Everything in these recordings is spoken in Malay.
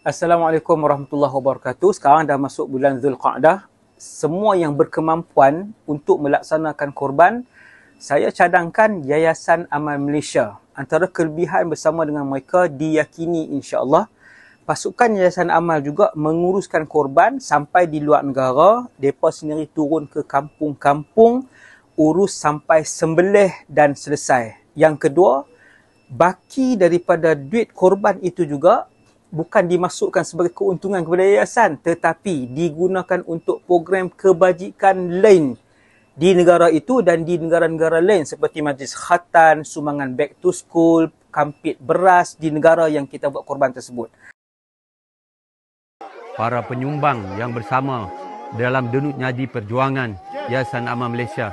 Assalamualaikum warahmatullahi wabarakatuh. Sekarang dah masuk bulan Zulqa'dah. Semua yang berkemampuan untuk melaksanakan korban, saya cadangkan Yayasan Amal Malaysia. Antara kelebihan bersama dengan mereka diyakini insya-Allah, pasukan Yayasan Amal juga menguruskan korban sampai di luar negara. Mereka sendiri turun ke kampung-kampung, urus sampai sembelih dan selesai. Yang kedua, baki daripada duit korban itu juga bukan dimasukkan sebagai keuntungan kepada yayasan, tetapi digunakan untuk program kebajikan lain di negara itu dan di negara-negara lain seperti majlis khatan, sumbangan back to school, kampit beras di negara yang kita buat korban tersebut. Para penyumbang yang bersama dalam denyut nadi perjuangan Yayasan Amal Malaysia.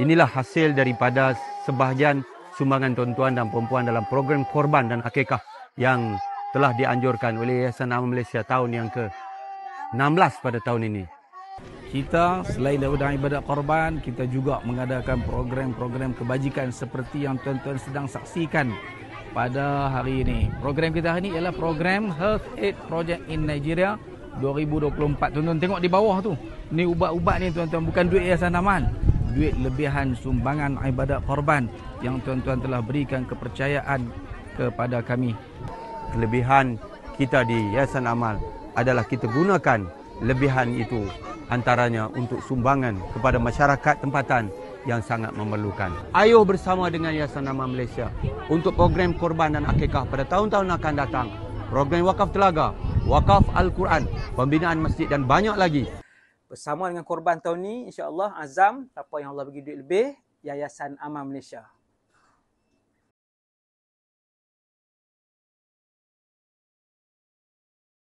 Inilah hasil daripada sebahagian sumbangan tuan-tuan dan perempuan dalam program korban dan akikah yang telah dianjurkan oleh Yayasan Amal Malaysia tahun yang ke-16 pada tahun ini. Kita selain daripada ibadat korban, kita juga mengadakan program-program kebajikan seperti yang tuan-tuan sedang saksikan pada hari ini. Program kita hari ini ialah program Health Aid Project in Nigeria 2024. Tuan-tuan tengok di bawah tu. Ni ubat-ubat ni tuan-tuan, bukan duit Yayasan Amal. Duit lebihan sumbangan ibadat korban yang tuan-tuan telah berikan kepercayaan kepada kami. Kelebihan kita di Yayasan Amal adalah kita gunakan lebihan itu antaranya untuk sumbangan kepada masyarakat tempatan yang sangat memerlukan. Ayo bersama dengan Yayasan Amal Malaysia untuk program korban dan akikah pada tahun-tahun akan datang. Program wakaf telaga, wakaf Al-Quran, pembinaan masjid dan banyak lagi. Bersama dengan korban tahun ini, insya-Allah azam, siapa yang Allah bagi duit lebih, Yayasan Amal Malaysia.